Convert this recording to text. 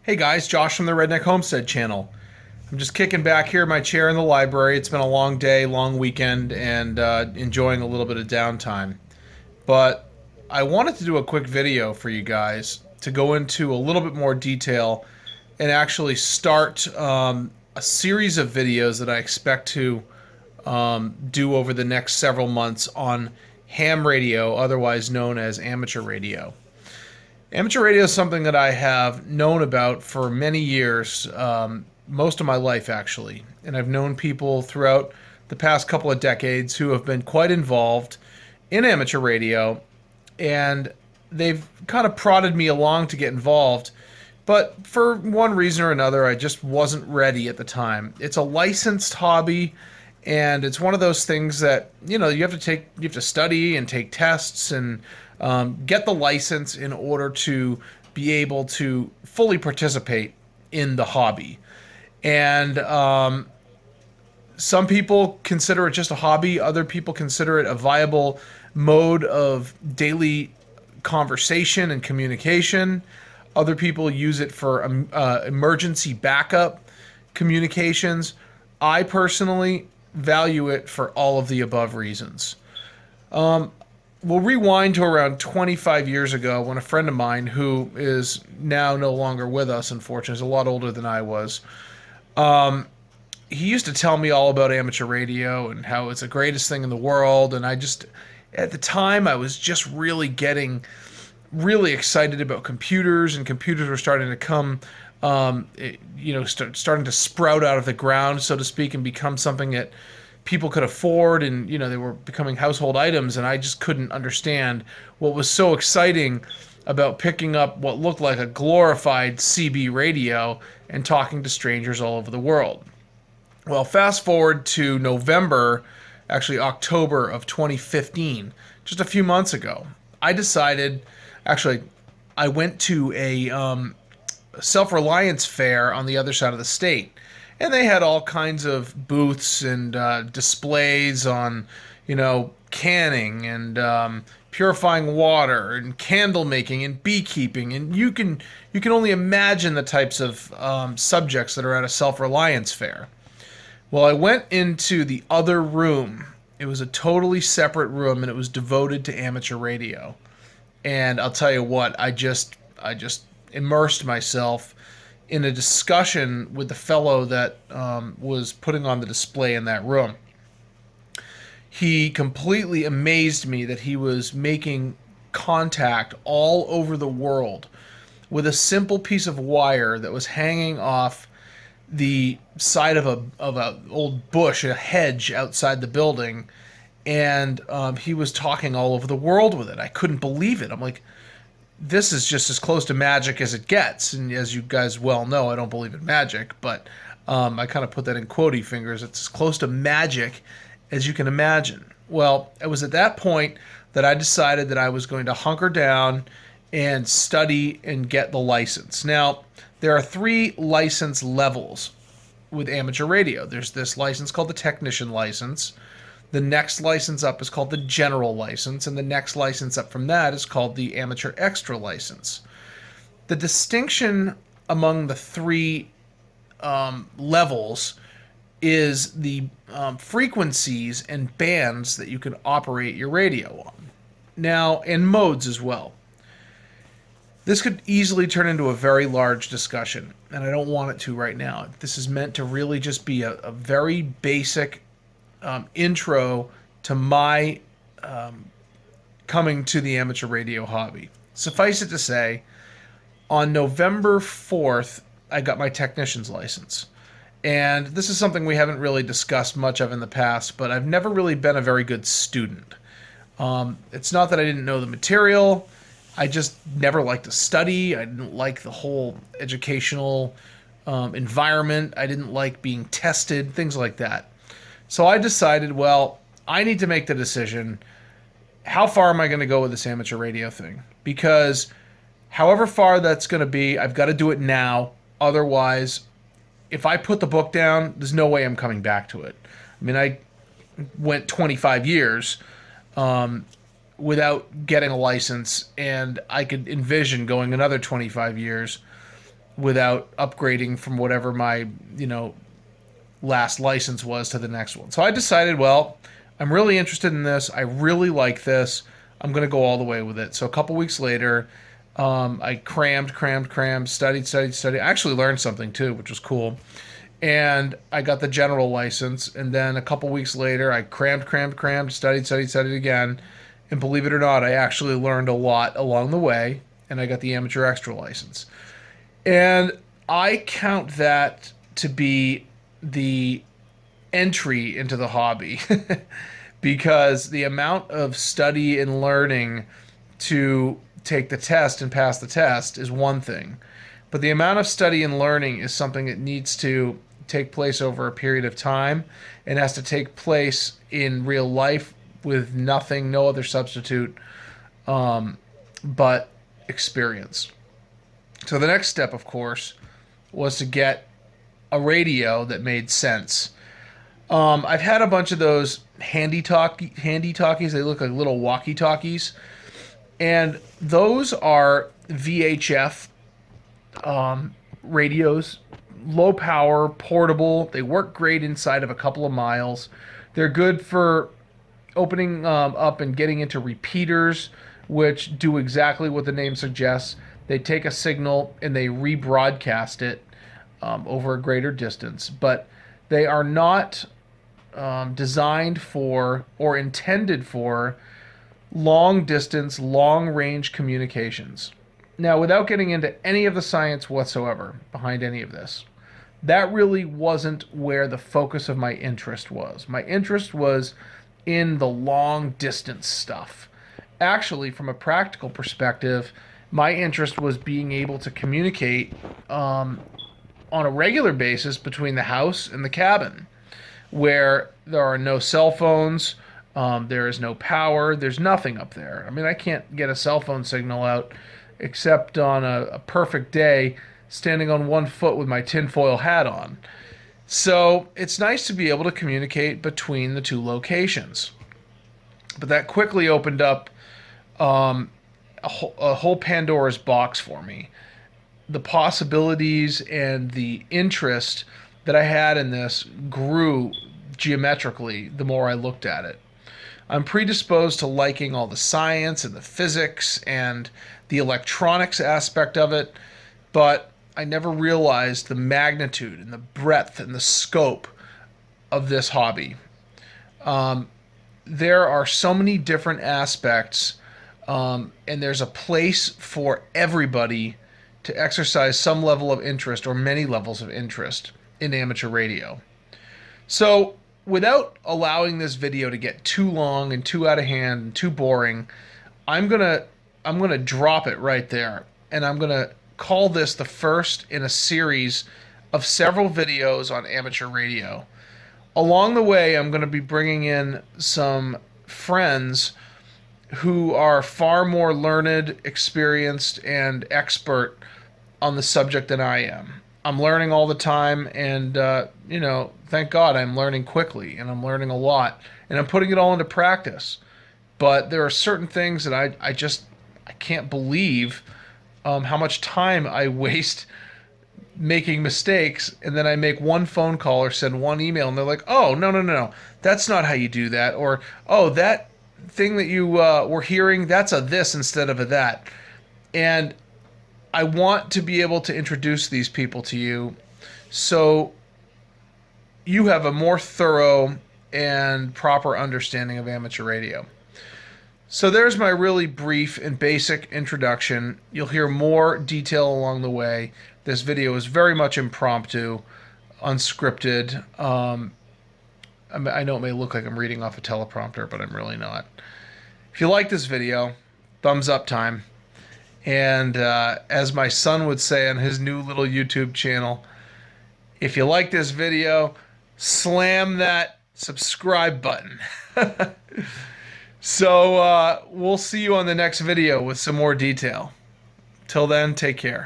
Hey guys, Josh from the Redneck Homestead channel. I'm just kicking back here in my chair in the library. It's been a long day, long weekend, and enjoying a little bit of downtime. But I wanted to do a quick video for you guys to go into a little bit more detail and actually start a series of videos that I expect to do over the next several months on ham radio, otherwise known as amateur radio. Amateur radio is something that I have known about for many years, most of my life actually. And I've known people throughout the past couple of decades who have been quite involved in amateur radio, and they've kind of prodded me along to get involved. But for one reason or another, I just wasn't ready at the time. It's a licensed hobby, and it's one of those things that you have to study and take tests and get the license in order to be able to fully participate in the hobby. And some people consider it just a hobby. Other people consider it a viable mode of daily conversation and communication. Other people use it for emergency backup communications. I personally value it for all of the above reasons. We'll rewind to around 25 years ago when a friend of mine, who is now no longer with us, unfortunately, is a lot older than I was. He used to tell me all about amateur radio and how it's the greatest thing in the world. And at the time, I was just really getting really excited about computers, and computers were starting to come, starting to sprout out of the ground, so to speak, and become something that people could afford, and they were becoming household items. And I just couldn't understand what was so exciting about picking up what looked like a glorified CB radio and talking to strangers all over the world. Well, fast forward to October of 2015, just a few months ago. I went to a Self-Reliance fair on the other side of the state. And they had all kinds of booths and displays on, canning and purifying water and candle making and beekeeping. And you can only imagine the types of subjects that are at a Self-Reliance fair. Well, I went into the other room. It was a totally separate room, and it was devoted to amateur radio. And I'll tell you what, I just immersed myself in a discussion with the fellow that was putting on the display in that room. He completely amazed me that he was making contact all over the world with a simple piece of wire that was hanging off the side of a old bush, a hedge outside the building, and he was talking all over the world with it. I couldn't believe it. I'm like, this is just as close to magic as it gets. And as you guys well know, I don't believe in magic, but I kind of put that in quotey fingers. It's as close to magic as you can imagine. Well, it was at that point that I decided that I was going to hunker down and study and get the license. Now, there are 3 license levels with amateur radio. There's this license called the technician license. The next license up is called the general license, and the next license up from that is called the amateur extra license. The distinction among the 3 levels is the frequencies and bands that you can operate your radio on. Now, and modes as well. This could easily turn into a very large discussion, and I don't want it to right now. This is meant to really just be a very basic intro to my coming to the amateur radio hobby. Suffice it to say, on November 4th, I got my technician's license. And this is something we haven't really discussed much of in the past, but I've never really been a very good student. It's not that I didn't know the material. I just never liked to study. I didn't like the whole educational environment. I didn't like being tested, things like that. So I decided, well, I need to make the decision, how far am I going to go with this amateur radio thing? Because however far that's going to be, I've got to do it now. Otherwise, if I put the book down, there's no way I'm coming back to it. I mean, I went 25 years without getting a license, and I could envision going another 25 years without upgrading from whatever my, you know, last license was to the next one. So I decided, well, I'm really interested in this. I really like this. I'm going to go all the way with it. So a couple weeks later, I crammed, studied. I actually learned something too, which was cool. And I got the general license. And then a couple weeks later, I crammed, studied again. And believe it or not, I actually learned a lot along the way. And I got the amateur extra license. And I count that to be the entry into the hobby because the amount of study and learning to take the test and pass the test is one thing, but the amount of study and learning is something that needs to take place over a period of time and has to take place in real life with nothing, no other substitute, but experience. So the next step, of course, was to get a radio that made sense. I've had a bunch of those handy talkies. They look like little walkie talkies, and those are VHF radios, low power, portable. They work great inside of a couple of miles. They're good for opening up and getting into repeaters, which do exactly what the name suggests. They take a signal and they rebroadcast it over a greater distance, but they are not designed for or intended for long distance, long range communications. Now, without getting into any of the science whatsoever behind any of this, that really wasn't where the focus of my interest was. My interest was in the long distance stuff. Actually, from a practical perspective, my interest was being able to communicate on a regular basis between the house and the cabin, where there are no cell phones, there is no power, there's nothing up there. I mean, I can't get a cell phone signal out except on a perfect day standing on one foot with my tinfoil hat on. So it's nice to be able to communicate between the two locations. But that quickly opened up a whole Pandora's box for me. The possibilities and the interest that I had in this grew geometrically the more I looked at it. I'm predisposed to liking all the science and the physics and the electronics aspect of it, but I never realized the magnitude and the breadth and the scope of this hobby. There are so many different aspects, and there's a place for everybody to exercise some level of interest or many levels of interest in amateur radio. So, without allowing this video to get too long and too out of hand and too boring, I'm gonna drop it right there, and I'm gonna call this the first in a series of several videos on amateur radio. Along the way, I'm going to be bringing in some friends who are far more learned, experienced, and expert on the subject than I am. I'm learning all the time, and thank God I'm learning quickly, and I'm learning a lot, and I'm putting it all into practice. But there are certain things that I can't believe how much time I waste making mistakes, and then I make one phone call or send one email, and they're like, "Oh, no, that's not how you do that," or "Oh, that thing that you were hearing, that's a this instead of a that." And I want to be able to introduce these people to you so you have a more thorough and proper understanding of amateur radio. So there's my really brief and basic introduction. You'll hear more detail along the way. This video is very much impromptu, unscripted. I know it may look like I'm reading off a teleprompter, but I'm really not. If you like this video, thumbs up time. And as my son would say on his new little YouTube channel, if you like this video, slam that subscribe button. So we'll see you on the next video with some more detail. Till then, take care.